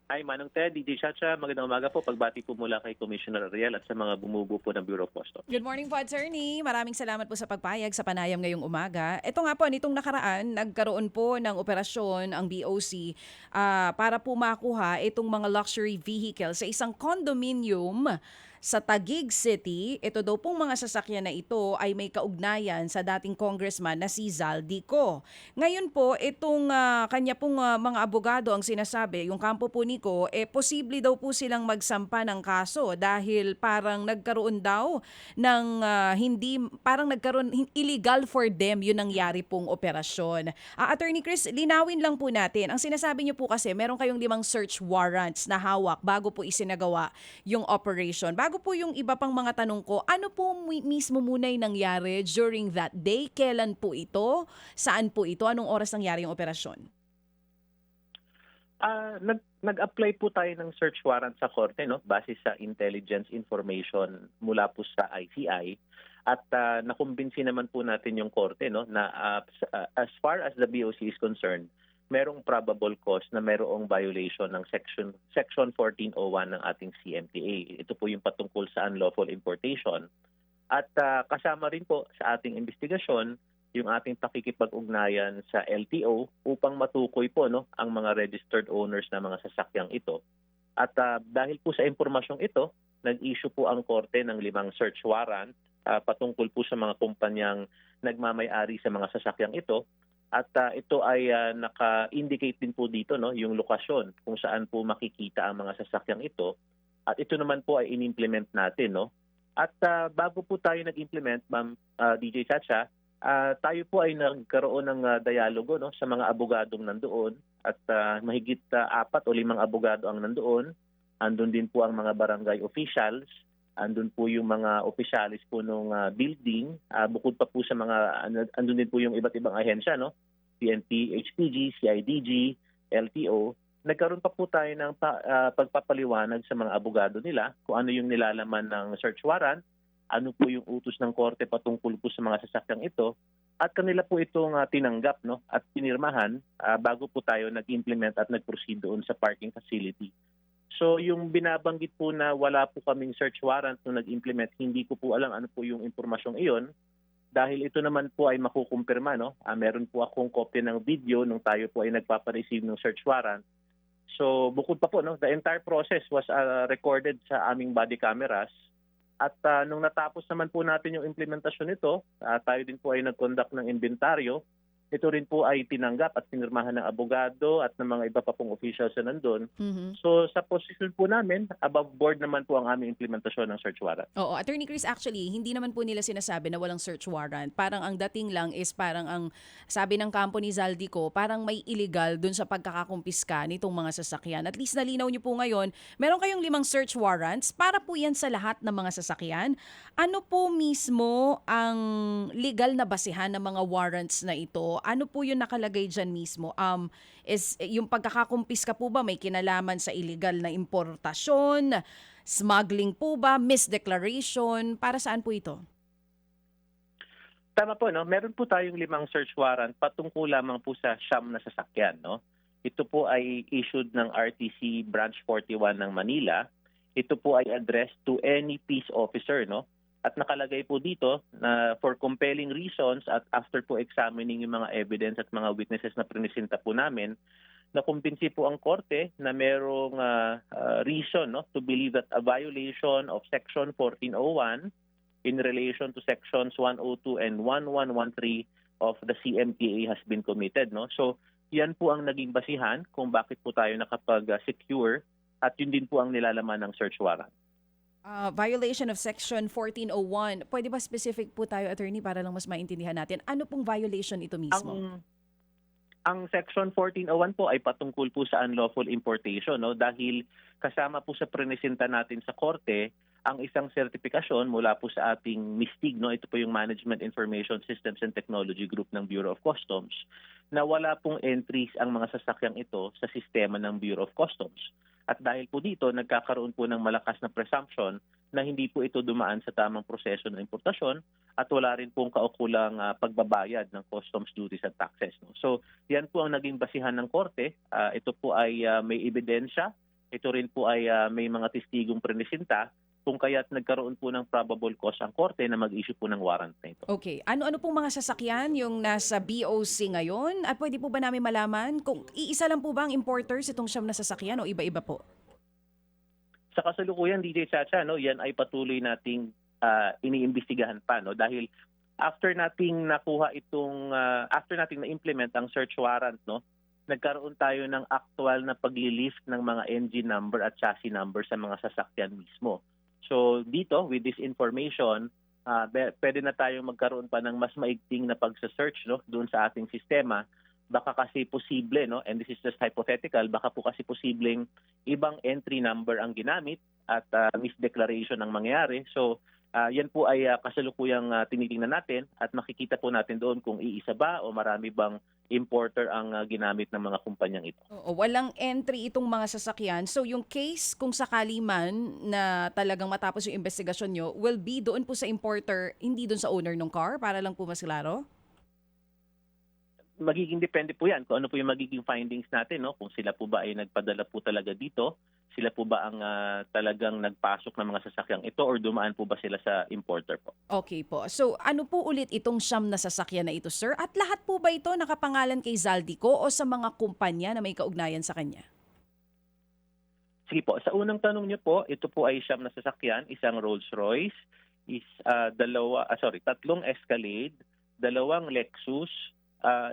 Hi, Manong Ted, DJ Chacha, magandang umaga po. Pagbati po mula kay Commissioner Ariel at sa mga bumubuo po ng Bureau of Customs. Good morning po, Attorney. Maraming salamat po sa pagpayag sa panayam ngayong umaga. Ito nga po, nitong nakaraan, nagkaroon po ng operasyon ang BOC para po makuha itong mga luxury vehicle sa isang condominium sa Taguig City. Ito daw pong mga sasakyan na ito ay may kaugnayan sa dating congressman na si Zaldico. Ngayon po, itong kanya pong mga abogado ang sinasabi, yung kampo po niko, posible daw po silang magsampa ng kaso dahil parang nagkaroon daw ng parang nagkaroon illegal for them yung nangyari pong operasyon. Attorney Chris, linawin lang po natin. Ang sinasabi niyo po kasi meron kayong 5 search warrants na hawak bago po isinagawa yung operation. Bago po yung iba pang mga tanong ko, ano po mismo muna yung nangyari during that day? Kailan po ito? Saan po ito? Anong oras nangyari yung operasyon? Nag-apply po tayo ng search warrant sa korte, no, base sa intelligence information mula po sa ICI, at nakumbinsi naman po natin yung korte, no, na as far as the BOC is concerned, merong probable cause na merong violation ng section 1401 ng ating CMTA. Ito po yung patungkol sa unlawful importation. At kasama rin po sa ating investigasyon yung ating pakikipag-ugnayan sa LTO upang matukoy po, no, ang mga registered owners ng mga sasakyang ito. At dahil po sa impormasyong ito, nag-issue po ang korte ng 5 search warrant patungkol po sa mga kumpanyang nagmamay-ari sa mga sasakyang ito. At ito ay naka-indicate din po dito, no, yung lokasyon kung saan po makikita ang mga sasakyang ito. At ito naman po ay in-implement natin, no. At bago po tayo nag-implement, Ma'am DJ Chacha, tayo po ay nagkaroon ng dialogo, no, sa mga abogadong nandoon, at mahigit 4 o 5 abogado ang nandoon. Andun din po ang mga barangay officials, andun po yung mga opisyalis po ng building, bukod pa po sa mga, andun din po yung iba't ibang ahensya, no, PNP, HPG, CIDG, LTO. Nagkaroon pa po tayo ng pagpapaliwanag sa mga abogado nila kung ano yung nilalaman ng search warrant, ano po yung utos ng korte patungkol po sa mga sasakyang ito, at kanila po itong tinanggap, no, at pinirmahan bago po tayo nag-implement at nag-proceed doon sa parking facility. So yung binabanggit po na wala po kaming search warrant nung nag-implement, hindi ko po alam ano po yung impormasyong iyon, dahil ito naman po ay makukumpirma, no. Meron po akong kopya ng video nung tayo po ay nagpapareceive ng search warrant. So bukod pa po, no, the entire process was recorded sa aming body cameras. At nung natapos naman po natin yung implementasyon nito, tayo din po ay nag-conduct ng inventaryo. Ito rin po ay tinanggap at pinirmahan ng abogado at ng mga iba pa pong officials na nandun. Mhm. So sa position po namin, above board naman po ang aming implementasyon ng search warrant. Oo, Attorney Chris, actually, hindi naman po nila sinasabi na walang search warrant. Parang ang dating lang is parang ang sabi ng kampo ni Zaldico, parang may illegal dun sa pagkakakumpiska nitong mga sasakyan. At least nalinaw niyo po ngayon, meron kayong 5 search warrants para po yan sa lahat ng mga sasakyan. Ano po mismo ang legal na basehan ng mga warrants na ito? Ano po yung nakalagay dyan mismo? Is yung pagkakakumpiska po ba may kinalaman sa illegal na importasyon? Smuggling po ba? Misdeclaration? Para saan po ito? Tama po, no? Meron po tayong 5 search warrant patungkol lamang po sa siyam na sasakyan, no? Ito po ay issued ng RTC Branch 41 ng Manila. Ito po ay addressed to any peace officer, no? At nakalagay po dito na for compelling reasons at after po examining yung mga evidence at mga witnesses na prinisinta po namin, nakumbinsi po ang korte na merong reason, no, to believe that a violation of Section 1401 in relation to Sections 102 and 1113 of the CMTA has been committed, no? So yan po ang naging basihan kung bakit po tayo nakapag-secure, at yun din po ang nilalaman ng search warrant. Violation of Section 1401. Pwede ba specific po tayo, attorney, para lang mas maintindihan natin? Ano pong violation ito mismo? Ang Section 1401 po ay patungkol po sa unlawful importation, no, dahil kasama po sa prinisinta natin sa korte ang isang sertifikasyon mula po sa ating MISTIG, no, ito po yung Management Information Systems and Technology Group ng Bureau of Customs, na wala pong entries ang mga sasakyang ito sa sistema ng Bureau of Customs. At dahil po dito, nagkakaroon po ng malakas na presumption na hindi po ito dumaan sa tamang proseso ng importasyon at wala rin pong kaukulang pagbabayad ng customs duties at taxes, no? So yan po ang naging basihan ng korte. Ito po ay may ebidensya ito rin po ay may mga testigong presinta kung kaya't nagkaroon po ng probable cause ang korte na mag-issue po ng warrant na ito. Okay. Ano-ano pong mga sasakyan yung nasa BOC ngayon? At pwede po ba namin malaman kung iisa lang po ba ang importers itong siyam na sasakyan o iba-iba po? Sa kasalukuyan, DJ Chacha, no, yan ay patuloy nating iniimbestigahan pa, no, dahil after nating na-implement ang search warrant, no, nagkaroon tayo ng actual na pagli-lift ng mga engine number at chassis number sa mga sasakyan mismo. So dito, with this information, pwede na tayong magkaroon pa ng mas maigting na pagsa-search, no, doon sa ating sistema. Baka kasi posible, no, and this is just hypothetical, baka po kasi posibleng ibang entry number ang ginamit at misdeclaration ang mangyari. So yan po ay kasalukuyang tinitingnan natin at makikita po natin doon kung iisa ba o marami bang importer ang ginamit ng mga kumpanyang ito. Oo, walang entry itong mga sasakyan. So yung case, kung sakali man na talagang matapos yung investigasyon nyo, will be doon po sa importer, hindi doon sa owner ng car, para lang po mas klaro? Magiging depende po yan kung ano po yung magiging findings natin, no? Kung sila po ba ay nagpadala po talaga dito, sila po ba ang talagang nagpasok ng mga sasakyang ito or dumaan po ba sila sa importer po? Okay po. So ano po ulit itong siyam na sasakyan na ito, sir? At lahat po ba ito nakapangalan kay Zaldico o sa mga kumpanya na may kaugnayan sa kanya? Sige po, sa unang tanong niyo po, ito po ay siyam na sasakyan, isang Rolls-Royce, tatlong Escalade, dalawang Lexus,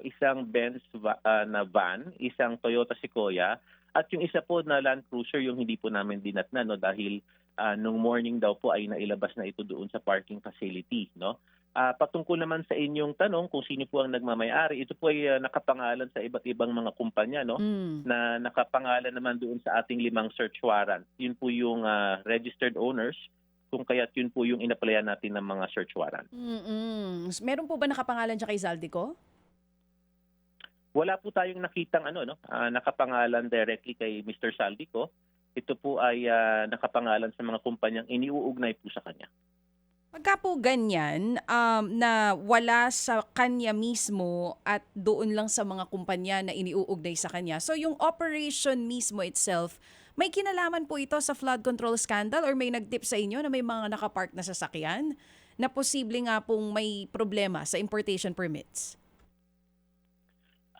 isang Benz na van, isang Toyota Sequoia, at yung isa po na Land Cruiser yung hindi po namin dinatnan, no, dahil nung morning daw po ay nailabas na ito doon sa parking facility, no. Patungkol naman sa inyong tanong kung sino po ang nagmamay-ari, ito po ay nakapangalan sa iba't ibang mga kumpanya, no, na nakapangalan naman doon sa ating 5 search warrant. Yun po yung registered owners, kung kaya't yun po yung inaplayan natin ng mga search warrant. Meron po ba nakapangalan siya kay Zaldico? Wala po tayong nakitang nakapangalan directly kay Mr. Saldico. Ito po ay nakapangalan sa mga kumpanyang iniuugnay po sa kanya. Pagka po ganyan, na wala sa kanya mismo at doon lang sa mga kumpanya na iniuugnay sa kanya. So yung operation mismo itself, may kinalaman po ito sa flood control scandal or may nag-tip sa inyo na may mga nakapark na sasakyan na posible nga pong may problema sa importation permits?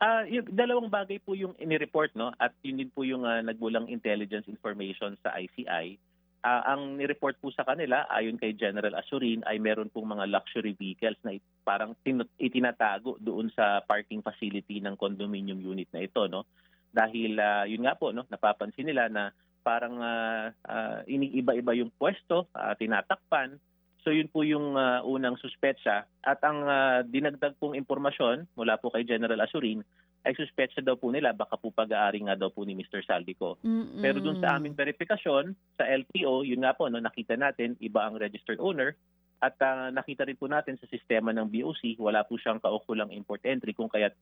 Yung dalawang bagay po yung inireport, no, at yun din po yung nagbulang intelligence information sa ICI. Ang nireport po sa kanila ayon kay General Azurin ay meron pong mga luxury vehicles na parang itinatago doon sa parking facility ng condominium unit na ito, no. Dahil yun nga po, no, napapansin nila na parang iniiba-iba yung pwesto, tinatakpan. So yun po yung unang suspetsa at ang dinagdag pong impormasyon mula po kay General Azurin ay suspetsa daw po nila baka po pag-aari nga daw po ni Mr. Saldico. Pero dun sa aming verifikasyon sa LTO, yun nga po, no, nakita natin iba ang registered owner at nakita rin po natin sa sistema ng BOC wala po siyang kaukulang import entry kung kaya't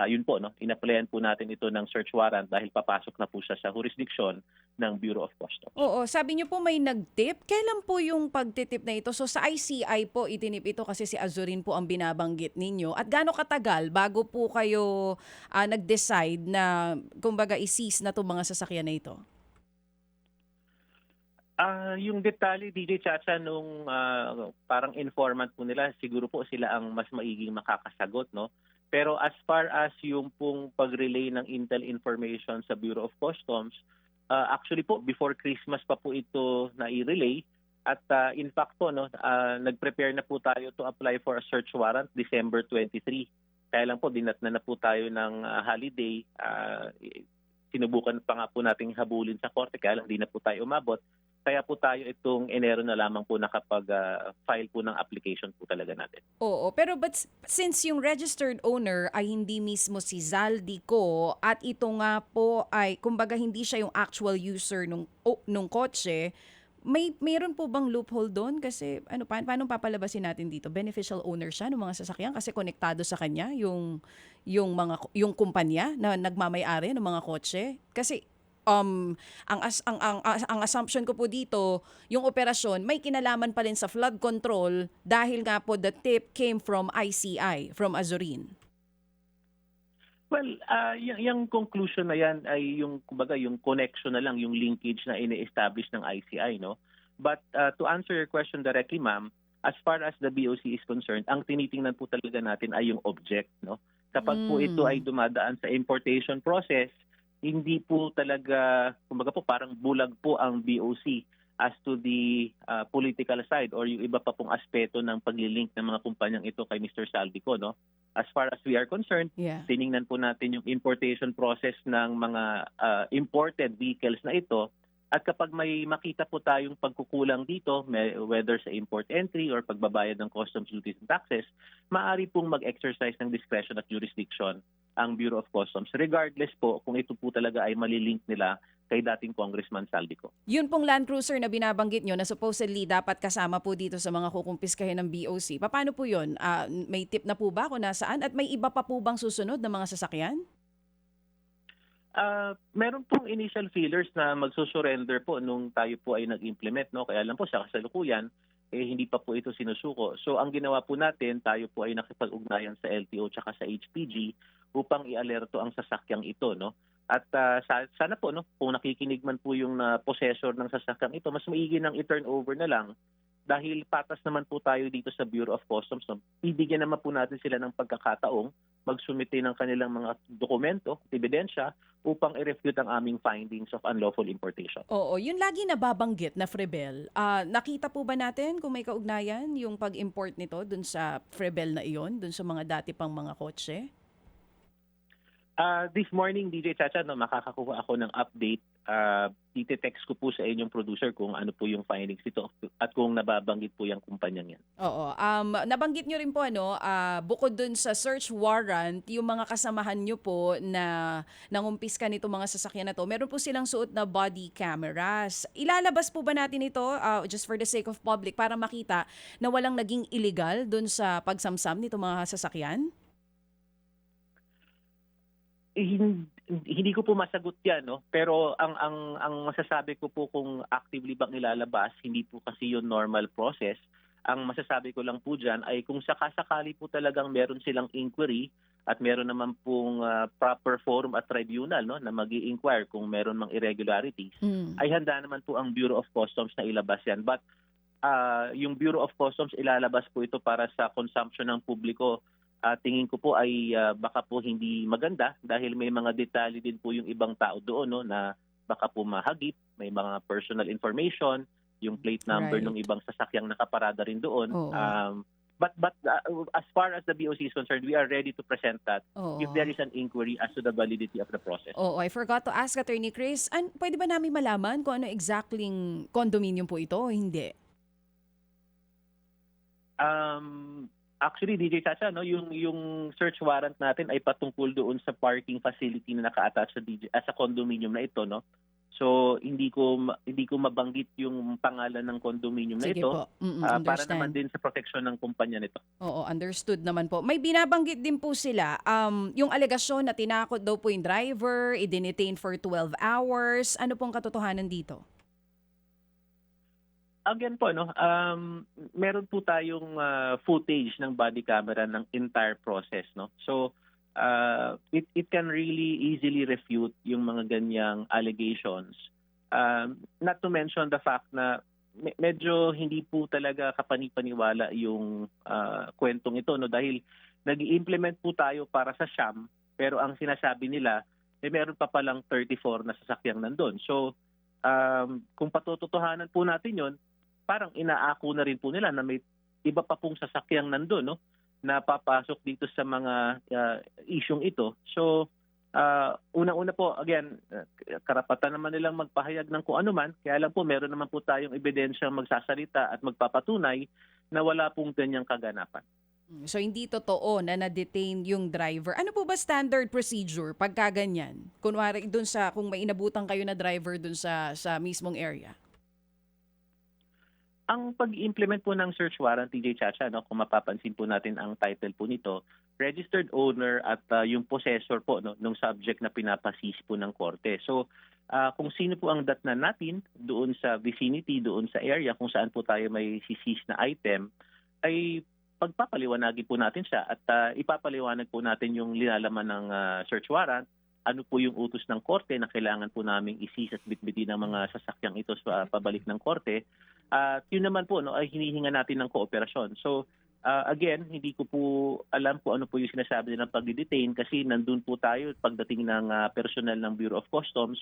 yun po, no, inaplayan po natin ito ng search warrant dahil papasok na po siya sa jurisdiction ng Bureau of Customs. Oo, sabi niyo po may nag-tip. Kailan po yung pagtitip na ito? So sa ICI po itinip ito kasi si Azurin po ang binabanggit ninyo. At gaano katagal bago po kayo nag-decide na kumbaga i-seize na itong mga sasakyan na ito? Yung detalye, DJ Chacha, nung parang informant po nila, siguro po sila ang mas maiging makakasagot, no? Pero as far as yung pong pag-relay ng intel information sa Bureau of Customs, actually po, before Christmas pa po ito na-relay. At in fact po, no, nag-prepare na po tayo to apply for a search warrant December 23. Kaya lang po, dinatna na po tayo ng holiday. Sinubukan pa nga po nating habulin sa korte, kaya lang di na po tayo umabot. Kaya po tayo itong Enero na lamang po nakapag-file po ng application po talaga natin. Oo, pero but since yung registered owner ay hindi mismo si Zaldico at ito nga po ay kumbaga hindi siya yung actual user nung kotse, mayroon po bang loophole doon? Kasi paano papalabasin natin dito? Beneficial owner siya ng mga sasakyan kasi konektado sa kanya yung kumpanya na nagmamay-ari ng mga kotse. Kasi ang assumption ko po dito, yung operasyon may kinalaman pa rin sa flood control dahil nga po the tip came from ICI, from Azurin. Well, yung conclusion na yan ay yung kumbaga yung connection na lang, yung linkage na ini-establish ng ICI, no? But to answer your question directly, ma'am, as far as the BOC is concerned, ang tinitingnan po talaga natin ay yung object, no? Kapag po ito ay Hmm. dumadaan sa importation process, hindi po talaga, kumbaga po parang bulag po ang BOC as to the political side or yung iba pa pong aspeto ng paglilink ng mga kumpanyang ito kay Mr. Saldico, no? As far as we are concerned, Yeah. tiningnan po natin yung importation process ng mga imported vehicles na ito at kapag may makita po tayong pagkukulang dito, whether sa import entry or pagbabayad ng customs duties and taxes, maaari pong mag-exercise ng discretion at jurisdiction ang Bureau of Customs regardless po kung ito po talaga ay malilink nila kay dating Congressman Saldico. Yun pong Land Cruiser na binabanggit nyo na supposedly dapat kasama po dito sa mga kukumpiskahin ng BOC. Paano po yun? May tip na po ba kung nasaan? At may iba pa po bang susunod na mga sasakyan? Meron pong initial feelers na magsusurrender po nung tayo po ay nag-implement, no? Kaya lang po sa kasalukuyan, hindi pa po ito sinusuko. So ang ginawa po natin, tayo po ay nakipag-ugnayan sa LTO tsaka sa HPG upang i-alerto ang sasakyang ito, no? At sana po, no, kung nakikinig man po yung possessor ng sasakyang ito, mas maigi nang i-turn over na lang dahil patas naman po tayo dito sa Bureau of Customs. No? Ibigyan naman po natin sila ng pagkakataong magsumite ng kanilang mga dokumento, ebidensya, upang i-refute ang aming findings of unlawful importation. Oo, yun lagi nababanggit na Frebel. Nakita po ba natin kung may kaugnayan yung pag-import nito dun sa Frebel na iyon, dun sa mga dati pang mga kotse? This morning, DJ Chacha, no, makakakuha ako ng update. Iti-text ko po sa inyong producer kung ano po yung findings nito at kung nababanggit po yung kumpanyang yan. Oo. Nabanggit nyo rin po, bukod dun sa search warrant, yung mga kasamahan nyo po na nangumpiska nito mga sasakyan na to, meron po silang suot na body cameras. Ilalabas po ba natin ito, just for the sake of public, para makita na walang naging illegal dun sa pagsamsam nito mga sasakyan? Hindi ko po masagot 'yan, no, pero ang masasabi ko po kung actively bang ilalabas, hindi po kasi 'yon normal process. Ang masasabi ko lang po diyan ay kung sakasakali po talagang meron silang inquiry at meron naman pong proper forum at tribunal, no, na magi-inquire kung meron mang irregularities, Mm. ay handa naman po ang Bureau of Customs na ilabas 'yan. But yung Bureau of Customs ilalabas po ito para sa consumption ng publiko. Tingin ko po ay baka po hindi maganda dahil may mga detalye din po yung ibang tao doon, no, na baka po mahagip, may mga personal information, yung plate number Right. ng ibang sasakyang nakaparada rin doon. Oo. But as far as the BOC is concerned, we are ready to present that if Oo. there is an inquiry as to the validity of the process. Oo, I forgot to ask Attorney Chris, pwede ba namin malaman kung ano exactly condominium po ito o hindi? Actually, DJ Chacha, no, yung search warrant natin ay patungkol doon sa parking facility na naka-attach sa condominium na ito, no. So hindi ko mabanggit yung pangalan ng condominium na Sige ito po. para naman Understand. din sa proteksyon ng kumpanya nito. Oo, understood naman po. May binabanggit din po sila, yung alegasyon na tinakot daw po yung driver, i-detain for 12 hours. Ano pong katotohanan dito? Again po, no, meron po tayong footage ng body camera ng entire process, no. So it can really easily refute yung mga ganyang allegations. Not to mention the fact na medyo hindi po talaga kapani-paniwala yung kwentong ito, no, dahil nag-i-implement po tayo para sa Siam, pero ang sinasabi nila meron pa palang 34 na sasakyang nandun. So kung patututuhanan po natin yon, parang inaako na rin po nila na may iba pa pong sasakyang nandun, no, na papasok dito sa mga isyong ito. So, unang-una po, again, karapatan naman nilang magpahayag ng kung ano man, kaya lang po meron naman po tayong ebidensyang magsasalita at magpapatunay na wala pong ganyang kaganapan. So hindi totoo na na-detain yung driver. Ano po ba standard procedure pagka ganyan? Kunwari dun sa kung may inabutan kayo na driver dun sa mismong area. Ang pag-implement po ng search warrant, TJ Chacha, no, kung mapapansin po natin ang title po nito, registered owner at yung possessor po, no, ng subject na pinapaseize po ng korte. So kung sino po ang datnan natin doon sa vicinity, doon sa area kung saan po tayo may seize na item, ay pagpapaliwanagin po natin siya at ipapaliwanag po natin yung linalaman ng search warrant, ano po yung utos ng korte na kailangan po naming isisas bitbitin ng mga sasakyang ito sa pabalik ng korte. At yun naman po ay hinihinga natin ng kooperasyon. So again, hindi ko po alam po ano po yung sinasabi ng pagdidetain kasi nandun po tayo pagdating ng personal ng Bureau of Customs,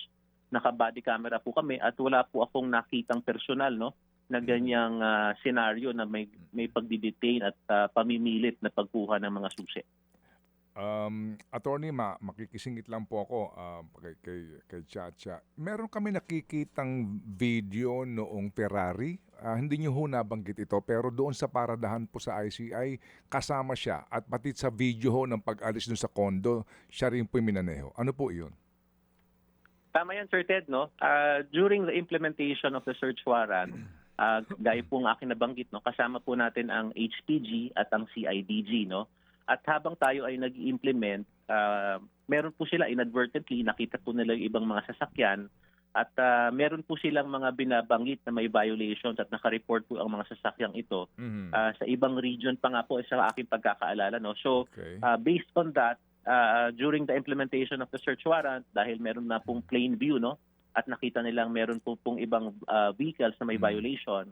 naka-body camera po kami at wala po akong nakitang personal na ganyang senaryo na may pagdidetain at pamimilit na pagkuha ng mga susi. Attorney, makikisingit lang po ako kay Chacha. Meron kami nakikitang video noong Ferrari. Hindi niyo ho nabanggit ito, pero doon sa paradahan po sa ICI, kasama siya. At pati sa video ho ng pag-alis doon sa condo, siya rin po yung minaneho. Ano po iyon? Tama yan, Sir Ted. During the implementation of the search warrant, gaya po ng aking nabanggit, kasama po natin ang HPG at ang CIDG. At habang tayo ay nag-implement, meron po sila inadvertently, nakita po nila yung ibang mga sasakyan at meron po silang mga binabanggit na may violations at naka-report po ang mga sasakyang ito sa ibang region pa nga po sa aking pagkakaalala. So based on that, during the implementation of the search warrant, dahil meron na pong plain view at nakita nilang meron pong ibang vehicles na may violation,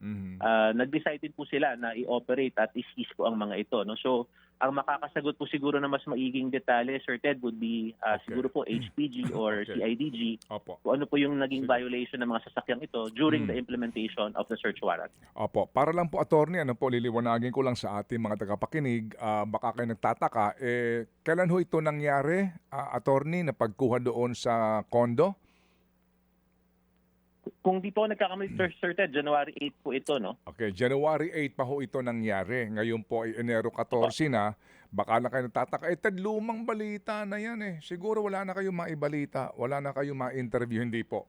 nag-decide din po sila na i-operate at i-seize po ang mga ito. So ang makakasagot po siguro na mas maiging detalye, Sir Ted, would be siguro po HPG or CIDG. Opo. Kung ano po yung naging violation ng mga sasakyang ito during the implementation of the search warrant. Opo. Para lang po, attorney, liliwanagin ko lang sa ating mga tagapakinig, baka kayo nagtataka, kailan ho ito nangyari, attorney, na pagkuha doon sa condo? Kung di po nagkakamali, Sir Ted, January 8 po ito, Okay, January 8 pa ho ito nangyari. Ngayon po ay Enero 14 na. Baka na kayo nagtataka, Ted, lumang balita na yan Siguro wala na kayong maibalita, wala na kayong ma-interview, hindi po.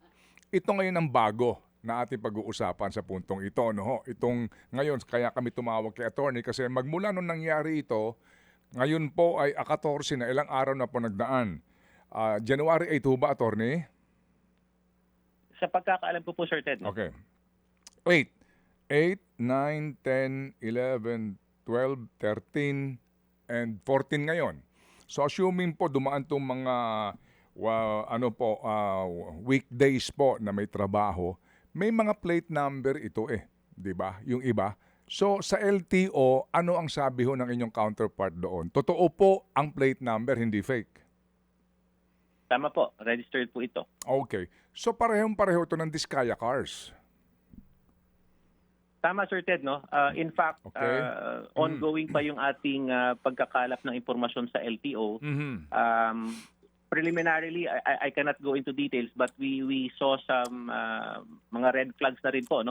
Ito ngayon ang bago na ating pag-uusapan sa puntong ito. Itong ngayon, kaya kami tumawag kay attorney kasi magmula nung nangyari ito, ngayon po ay 14 na, ilang araw na po nagdaan. January 8 ho ba, attorney? Sa pagkakaalam ko po, Sir Ted. Okay. 8, 9, 10, 11, 12, 13, and 14 ngayon. So assuming po dumaan itong mga weekdays po na may trabaho, may mga plate number ito 'di ba? Yung iba. So sa LTO, ano ang sabi ho ng inyong counterpart doon? Totoo po ang plate number, hindi fake. Tama po, registered po ito. Okay. So parehong-pareho ito ng Diskaya cars. Tama, Sir Ted, in fact, ongoing pa yung ating pagkakalap ng impormasyon sa LTO. Preliminarily, I cannot go into details, but we saw some mga red flags na rin po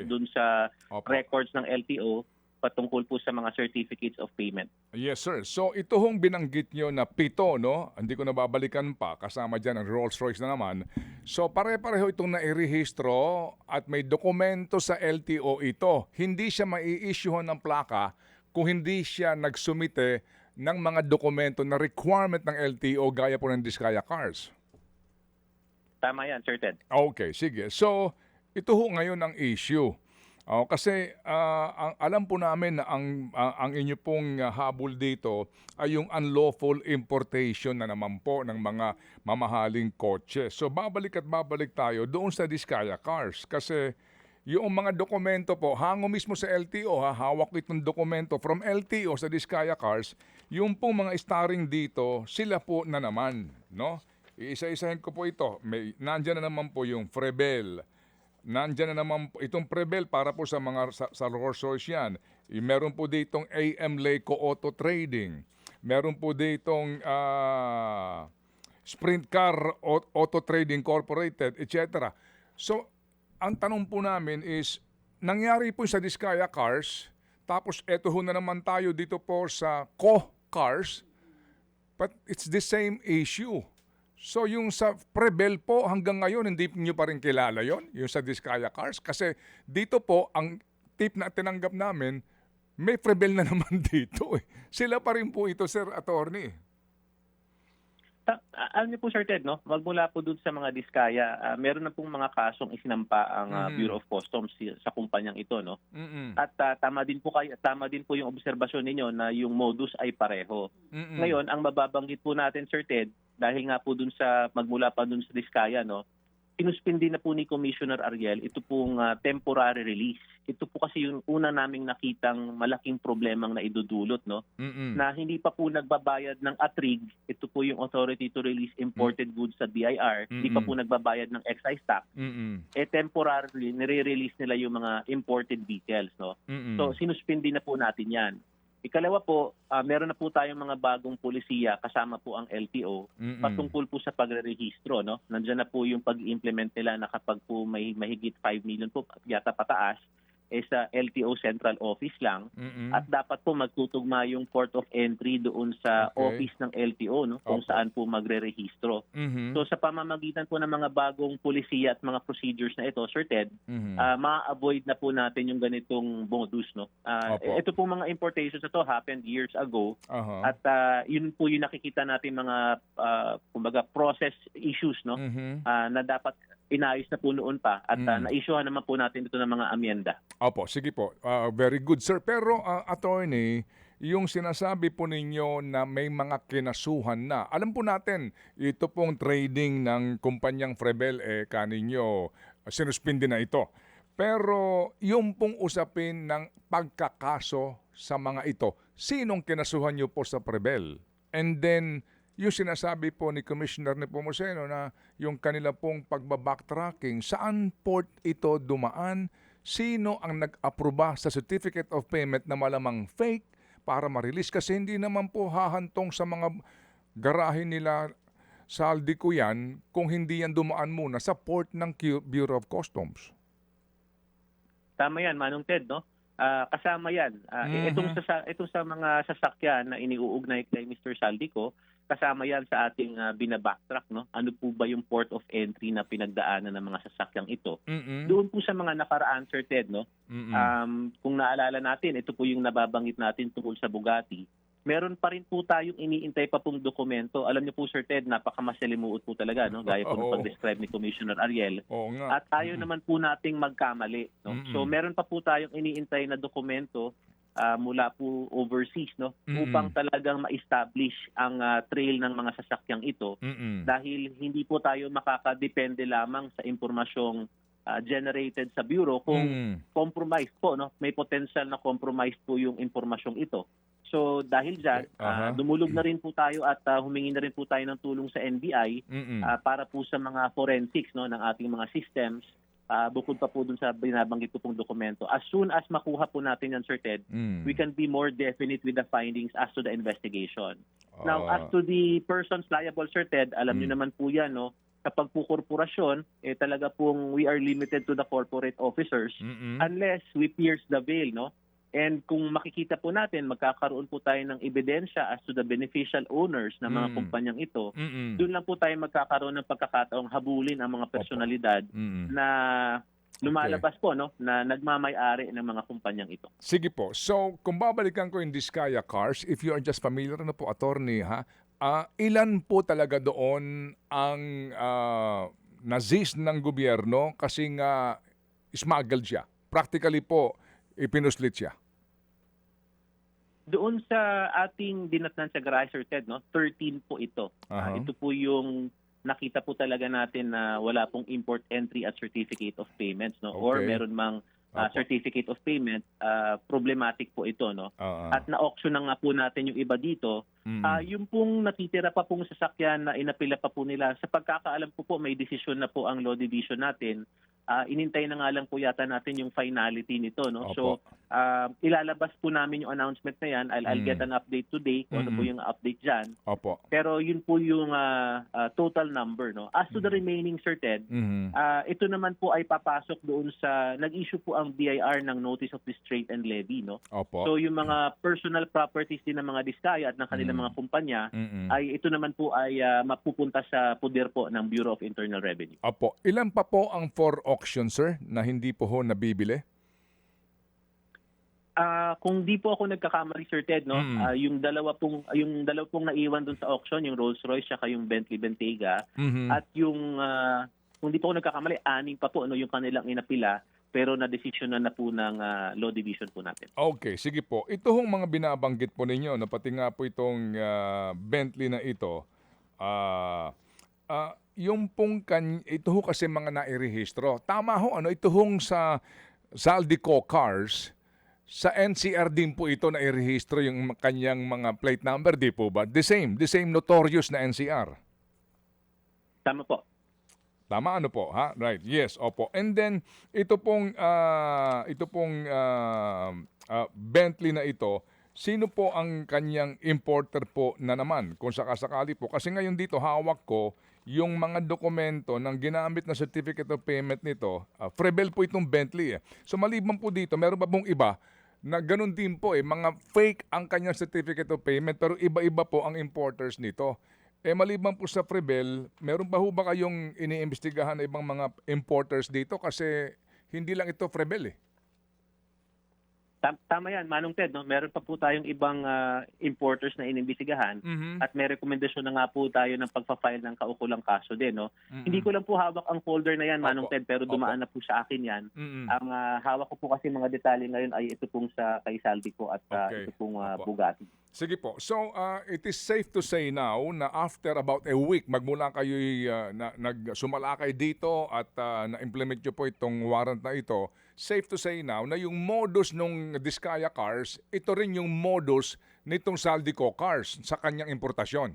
dun sa records ng LTO patungkol po sa mga certificates of payment. Yes, sir. So ito hong binanggit nyo na 7, hindi ko nababalikan pa, kasama dyan ang Rolls-Royce na naman. So pare-pareho itong nairehistro at may dokumento sa LTO ito. Hindi siya mai-issuehan ng plaka kung hindi siya nagsumite ng mga dokumento na requirement ng LTO gaya po ng Diskaya cars. Tama yan, Sir Ted. Okay, sige. So ito ho ngayon ang issue. Kasi alam po namin na ang inyo pong habol dito ay yung unlawful importation na naman po ng mga mamahaling kotse. So babalik tayo doon sa Diskaya cars kasi yung mga dokumento po, hango mismo sa LTO, hawak ko itong dokumento from LTO sa Diskaya cars, yung pong mga starring dito, sila po na naman. Iisa-isahin ko po ito. Nandyan na naman po yung Frebel. Nandyan na naman itong Prevel para po sa mga sa Rolls-Royce yan. Meron po ditong AM Leico Auto Trading. Meron po ditong Sprint Car Auto Trading Corporated, etc. So, ang tanong po namin is, nangyari po sa Diskaya cars, tapos eto ho na naman tayo dito po sa Co-Cars, but it's the same issue. So yung sa Prevel po hanggang ngayon hindi niyo pa rin kilala yon, yung sa Diskaya cars kasi dito po ang tip na tinanggap namin may Prevel na naman dito Sila pa rin po ito, Sir Attorney. Alam niyo po, Sir Ted, no? Magmula po dun sa mga diskaya, meron na pong mga kasong isinampa ang Bureau of Customs sa kumpanyang ito, no? Mm. At tama din po yung obserbasyon ninyo na yung modus ay pareho. Mm. Ngayon, ang mababanggit po natin, Sir Ted, dahil nga po dun sa magmula pa dun sa diskaya, no? Sinuspindi na po ni Commissioner Ariel ito pong temporary release. Ito po kasi yung una naming nakitang malaking problemang na idudulot, no? Mm. Na hindi pa po nagbabayad ng ATRIG, ito po yung Authority to Release Imported Goods sa BIR, hindi pa po nagbabayad ng excise tax, temporarily nire-release nila yung mga imported vehicles, no? So sinuspindi na po natin yan. Ikalawa po, meron na po tayong mga bagong pulisiya kasama po ang LTO patungkol po sa pagre-rehistro, no? Nandiyan na po yung pag-implement nila na kapag po may mahigit 5 million po yata pataas, sa LTO Central Office lang at dapat po magtutugma yung port of entry doon sa office ng LTO, no, kung saan po magre-rehistro. So sa pamamagitan po ng mga bagong pulisiya at mga procedures na ito, Sir Ted, ma-avoid na po natin yung ganitong modus, no. Ito po mga importations na to happened years ago at yun po yung nakikita natin mga kumbaga process issues, no, na dapat inayos na po noon pa at na-issuehan naman po natin ito ng mga amyenda. Opo, sige po. Very good, sir. Pero, attorney, yung sinasabi po ninyo na may mga kinasuhan na, alam po natin, ito pong trading ng kumpanyang Frebel, kaninyo, sinuspindi na ito. Pero, yung pong usapin ng pagkakaso sa mga ito, sinong kinasuhan nyo po sa Frebel? And then, yung sinasabi po ni Commissioner Nepomuceno na yung kanila pong pagbabacktracking, saan port ito dumaan, sino ang nag-aproba sa certificate of payment na malamang fake para ma-release kasi hindi naman po hahantong sa mga garahe nila saldi ko yan kung hindi yan dumaan muna sa port ng Bureau of Customs. Tama yan, Manong Ted, no? Kasama yan. Itong sa mga sasakyan na iniuugnay kay Mr. Saldico, kasama yan sa ating binabacktrack, no? Ano po ba yung port of entry na pinagdaanan ng mga sasakyang ito? Doon po sa mga nakaraan, Sir Ted, no? Kung naalala natin, ito po yung nababanggit natin tungkol sa Bugatti. Meron pa rin po tayong iniintay pa pong dokumento. Alam niyo po, Sir Ted, napakamasalimuot po talaga, no? Gaya po ng pag-describe ni Commissioner Ariel. At ayaw naman po nating magkamali, no? So meron pa po tayong iniintay na dokumento mula po overseas, no, upang talagang ma-establish ang trail ng mga sasakyang ito dahil hindi po tayo makakadepende lamang sa impormasyong generated sa bureau kung compromised po, no, may potential na compromised po yung impormasyong ito. So dahil dyan, dumulog na rin po tayo at humingi na rin po tayo ng tulong sa NBI para po sa mga forensics, no, ng ating mga systems. Bukod pa po dun sa binabanggit ko pong dokumento. As soon as makuha po natin yan, Sir Ted, we can be more definite with the findings as to the investigation. Now, as to the persons liable, Sir Ted, alam niyo naman po yan, no? Kapag po korporasyon, talaga pong we are limited to the corporate officers unless we pierce the veil, no? And kung makikita po natin, magkakaroon po tayo ng ebidensya as to the beneficial owners ng mga kumpanyang ito, doon lang po tayo magkakaroon ng pagkakataong habulin ang mga personalidad na lumalabas po, no, na nagmamay-ari ng mga kumpanyang ito. Sige po. So, kung babalikan ko yung Diskaya Cars, if you are just familiar na po, attorney, ilan po talaga doon ang nazis ng gobyerno kasi nga smuggled siya? Practically po, ipinuslit siya. Doon sa ating dinatnan sa garage, Sir Ted, no, 13 po ito. Ito po yung nakita po talaga natin na wala pong import entry at certificate of payments, no, or meron mang certificate of payment, problematic po ito, no. At na-auction na nga po natin yung iba dito. Yung pong natitira pa pong sasakyan na inapila pa po nila, sa pagkakaalam ko po may desisyon na po ang law division natin. Inintay na nga lang po yata natin yung finality nito, no. So ilalabas po namin yung announcement na yan. I'll get an update today kung ano po yung update dyan. Pero yun po yung total number, no. As to the remaining, Sir Ted, ito naman po ay papasok doon sa nag-issue po ang BIR ng Notice of Distraint and Levy, no. So yung mga personal properties din ng mga diskaya at ng kanilang mga kumpanya ay ito naman po ay mapupunta sa poder po ng Bureau of Internal Revenue. Ilan pa po ang for auction, sir, na hindi po ho nabibili? Kung di po ako nagkakamali, Sir Ted, no, yung dalawa pong naiwan doon sa auction, yung Rolls-Royce at yung Bentley Bentayga, at yung kung di po ako nagkakamali, 6 pa po no yung kanilang inapila, pero na-desisyonan na po ng law division po natin. Okay, sige po. Ito hong mga binabanggit po ninyo, no, pati nga po itong Bentley na ito, yung pong ito ho kasi mga nairehistro. Tama ho, ano, ito hong sa Zaldico Cars, sa NCR din po ito nairehistro yung kanyang mga plate number, di po ba? The same notorious na NCR. Tama po. Tama ano po, ha? Right. Yes, opo. And then ito pong Bentley na ito, sino po ang kanyang importer po na naman kung sakasakali po? Kasi ngayon dito hawak ko yung mga dokumento ng ginamit na certificate of payment nito. Frebel po itong Bentley. So maliban po dito, meron pa pong iba na ganun din po mga fake ang kanyang certificate of payment pero iba-iba po ang importers nito. Maliban po sa Frebel, meron ba ho ba kayong iniimbestigahan na ibang mga importers dito? Kasi hindi lang ito Frebel Tama yan, Manong Ted. No? Meron pa po tayong ibang importers na inimbestigahan at may rekomendasyon na nga po tayo ng pagpa-file ng kaukulang kaso din. No? Hindi ko lang po hawak ang folder na yan, Manong Ted, pero dumaan na po sa akin yan. Ang hawak ko po kasi mga detalye ngayon ay ito pong sa kay Zaldico at ito pong Bugatti. Sige po. So, it is safe to say now na after about a week, magmula kayo'y nagsumalakay dito at na-implement nyo po itong warrant na ito, safe to say now na yung modus nung Diskaya Cars, ito rin yung modus nitong Zaldico Cars sa kanyang importasyon.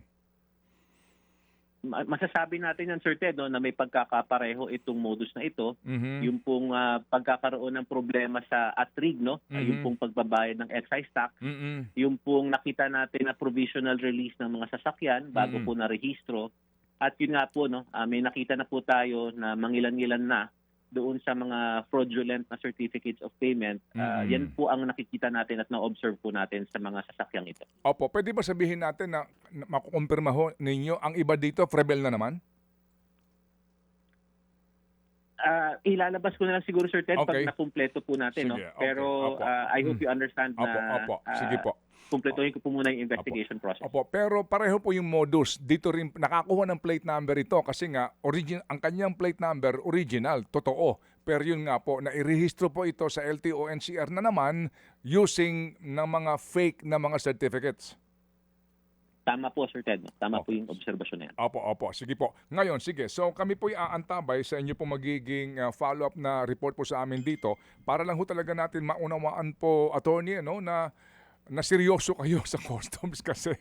Masasabi natin yan, Sir Ted, no, na may pagkakapareho itong modus na ito. Yung pong pagkakaroon ng problema sa ATRIG, no? Yung pong pagbabayad ng excise tax, yung pong nakita natin na provisional release ng mga sasakyan bago po na-rehistro. At yun nga po, no, may nakita na po tayo na mangilan-ngilan na doon sa mga fraudulent na certificates of payment. Yan po ang nakikita natin at na-observe po natin sa mga sasakyang ito. Opo, pwede ba sabihin natin na makukumpirma ho ninyo ang iba dito, Frebel na naman? Ilalabas ko na lang siguro, Sir Ted, Okay. pag nakumpleto po natin. Sige, no? okay. Pero Opo. I hope you understand na Opo. Sige po. kumpletuhin ko po muna yung investigation process. Opo, pero pareho po yung modus. Dito rin nakakuha ng plate number ito kasi nga ang kanyang plate number original, totoo. Pero yun nga po, nairehistro po ito sa LTO NCR na naman using ng mga fake na mga certificates. Tama po, Sir Ted. Tama po yung obserbasyon na yan. Opo. Sige po. Ngayon, sige. So kami po aantabay sa inyo po magiging follow-up na report po sa amin dito para lang ho talaga natin maunawaan po, attorney, no, na seryoso kayo sa customs kasi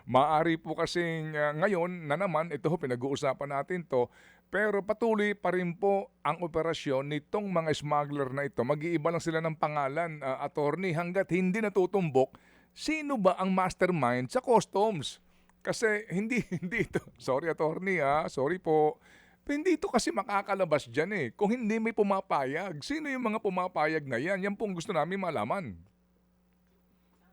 maaari po kasing ngayon na naman, ito ho, pinag-uusapan natin to, pero patuloy pa rin po ang operasyon nitong mga smuggler na ito. Mag-iiba lang sila ng pangalan, attorney, hanggat hindi natutumbok sino ba ang mastermind sa customs. Kasi hindi ito, sorry attorney sorry po, hindi ito kasi makakalabas dyan Kung hindi may pumapayag, sino yung mga pumapayag na yan? Yan pong gusto namin malaman.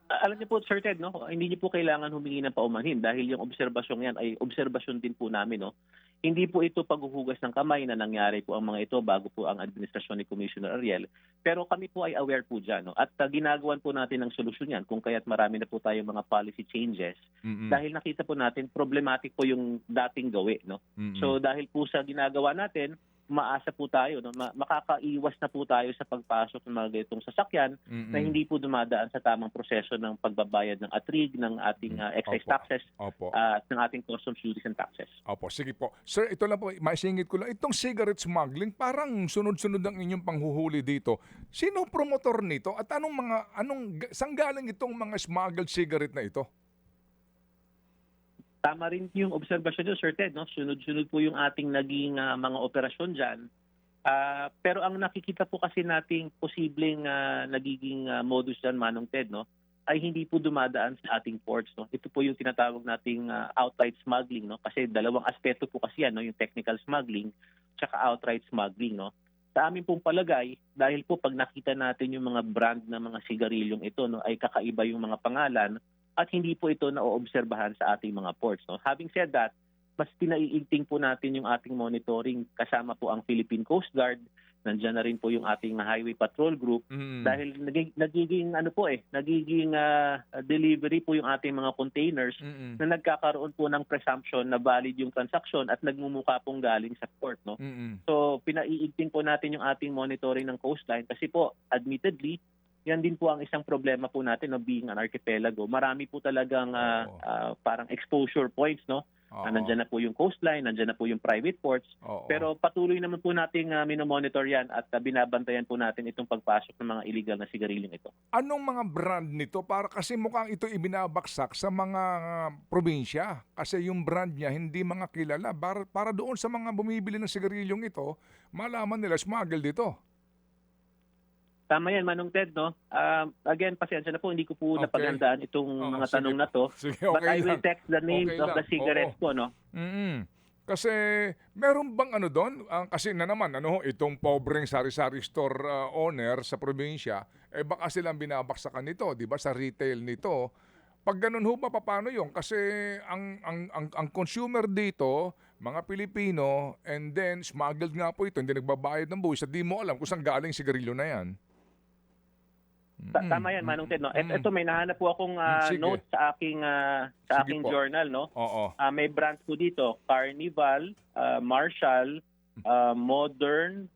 Alam niyo po, Sir Ted, no? Hindi niyo po kailangan humingi ng paumanhin dahil yung obserbasyon yan ay obserbasyon din po namin. No? Hindi po ito paghuhugas ng kamay na nangyari po ang mga ito bago po ang administrasyon ni Commissioner Ariel. Pero kami po ay aware po dyan. No? At ginagawan po natin ng solusyon yan kung kaya't marami na po tayong mga policy changes. Dahil nakita po natin problematic po yung dating gawi. No? So dahil po sa ginagawa natin, maasa po tayo, no? Makakaiwas na po tayo sa pagpasok ng mga ganitong sasakyan na hindi po dumadaan sa tamang proseso ng pagbabayad ng ATRIG, ng ating excise taxes, at ng ating customs duties and taxes. Opo, sige po. Sir, ito lang po, maisingit ko lang, itong cigarette smuggling, parang sunod-sunod ang inyong panghuhuli dito. Sino promotor nito at saan galing itong mga smuggled cigarette na ito? Tama rin yung obserbasyon nyo, Sir Ted. No? Sunod-sunod po yung ating naging mga operasyon dyan. Pero ang nakikita po kasi nating posibleng nagiging modus dyan, Manong Ted, no? Ay hindi po dumadaan sa ating ports. No? Ito po yung tinatawag nating outright smuggling. No? Kasi dalawang aspeto po kasi yan, no? Yung technical smuggling tsaka outright smuggling. No? Sa amin pong palagay, dahil po pag nakita natin yung mga brand na mga sigarilyong ito, no, ay kakaiba yung mga pangalan, at hindi po ito naoobserbahan sa ating mga ports. No? Having said that, mas pinaiigting po natin yung ating monitoring kasama po ang Philippine Coast Guard, Nandiyan na rin po yung ating Highway Patrol Group dahil nagiging delivery po yung ating mga containers na nagkakaroon po ng presumption na valid yung transaksyon at nagmumukha pong galing sa port, no? So pinaiigting po natin yung ating monitoring ng coastline kasi po admittedly yan din po ang isang problema po natin, no, being an archipelago. Marami po talagang parang exposure points, no? Nandiyan na po yung coastline, nandiyan na po yung private ports. Pero patuloy naman po nating minomonitor yan at binabantayan po natin itong pagpasok ng mga illegal na sigarilyong ito. Anong mga brand nito? Para kasi mukhang ito ibinabaksak sa mga probinsya. Kasi yung brand niya hindi mga kilala. Para doon sa mga bumibili ng sigarilyong ito, malaman nila smuggle dito. Tama yan, Manong Ted, no? Again, pasensya na po, hindi ko po napaghandaan itong mga tanong na to. Sige, But I will lang. text the names of the cigarettes po, no? Kasi meron bang ano doon? Kasi na naman, itong pobreng sari-sari store owner sa probinsya, baka silang binabaksakan nito, di ba, sa retail nito. Pag ganun ho, paano yun? Kasi ang consumer dito, mga Pilipino, and then smuggled nga po ito, hindi nagbabayad ng buwis at di mo alam kung saan galing sigarilyo na yan. Tama yan, Manong Ted, no? Ito, may nahanap po akong note sa aking journal, no? May brands po dito, Carnival, Marshall, Modern,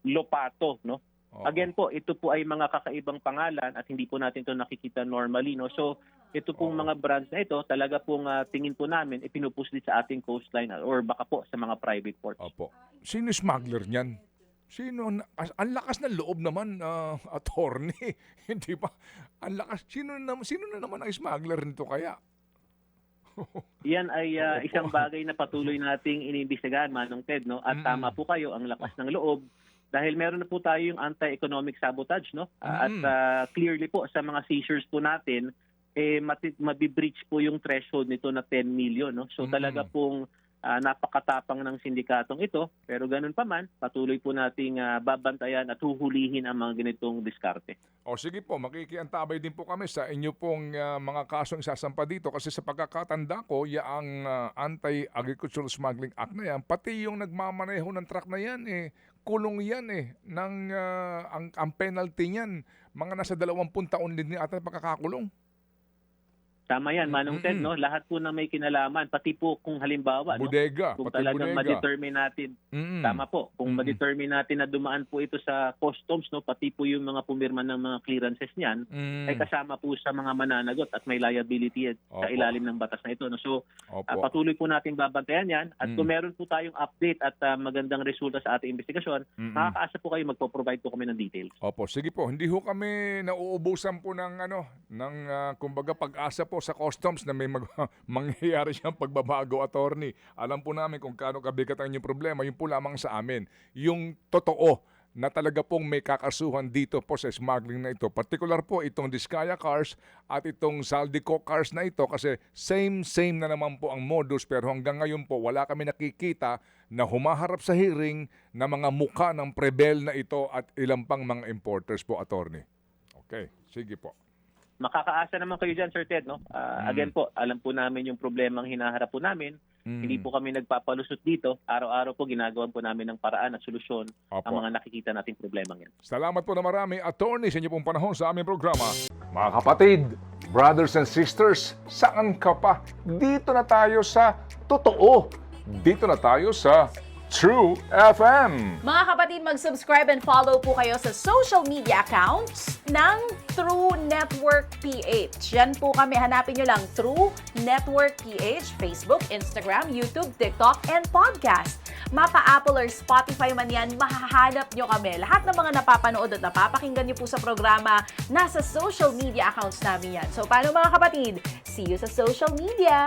Lopato, no? Again po, ito po ay mga kakaibang pangalan at hindi po natin ito nakikita normally, no? So, ito pong mga brands na ito, talaga pong tingin po namin, ipinupush din sa ating coastline or baka po sa mga private ports. Opo. Sino smuggler niyan? Sino? Ang lakas ng loob naman, attorney. Hindi ba? Ang lakas. Sino na naman ang smuggler nito kaya? Yan ay isang bagay na patuloy nating iniimbestigahan, Manong Ted, no? At tama po kayo, ang lakas ng loob. Dahil meron na po tayo yung anti-economic sabotage, no? At clearly po sa mga seizures po natin, mabibreach po yung threshold nito na 10 million, no? So talaga pong napakatapang ng sindikatong ito, pero ganun pa man, patuloy po nating babantayan at huhulihin ang mga ganitong diskarte. O sige po, makikiantabay din po kami sa inyo pong mga kasong isasampa dito kasi sa pagkakatanda ko, yaang Anti-Agricultural Smuggling Act na yan, pati yung nagmamaneho ng truck na yan, kulong yan ang penalty niyan, mga nasa 20 taon din ata pagkakakulong. Tama yan, Manong Ted, no? Lahat po na may kinalaman, pati po kung halimbawa, bodega, no? Kung talagang ma-determine natin, tama po, kung ma-determine natin na dumaan po ito sa customs, no? Pati po yung mga pumirma ng mga clearances niyan, ay kasama po sa mga mananagot at may liability sa ilalim ng batas na ito, no? So, patuloy po natin babantayan yan at kung meron po tayong update at magandang resulta sa ating investigasyon, makakaasa po kayo, magpo-provide po kami ng details. Opo, sige po, hindi ho kami nauubusan po ng kumbaga pag-asa po sa customs na may mangyayari siyang pagbabago, attorney. Alam po namin kung kaano kabigat ang inyong problema, yun po lamang sa amin. Yung totoo na talaga pong may kakasuhan dito po sa smuggling na ito. Particular po itong Diskaya Cars at itong Saldico Cars na ito kasi same na naman po ang modus pero hanggang ngayon po wala kami nakikita na humaharap sa hearing na mga muka ng Prebel na ito at ilang pang mga importers po, attorney. Okay, sige po. Makakaasa naman kayo dyan, Sir Ted, no? Again po, alam po namin yung problemang hinaharap po namin. Hindi po kami nagpapalusot dito. Araw-araw po ginagawan po namin ng paraan at solusyon ang mga nakikita nating problemang yan. Salamat po na marami, attorney, sa inyo pong panahon sa aming programa. Mga kapatid, brothers and sisters, saan ka pa? Dito na tayo sa totoo. Dito na tayo sa True FM. Mga kapatid, mag-subscribe and follow po kayo sa social media accounts ng True Network PH. Yan po kami, hanapin nyo lang True Network PH, Facebook, Instagram, YouTube, TikTok, and podcast. Mapa Apple or Spotify man yan, mahahanap nyo kami. Lahat ng mga napapanood at napapakinggan nyo po sa programa, nasa social media accounts namin yan. So paano mga kapatid? See you sa social media!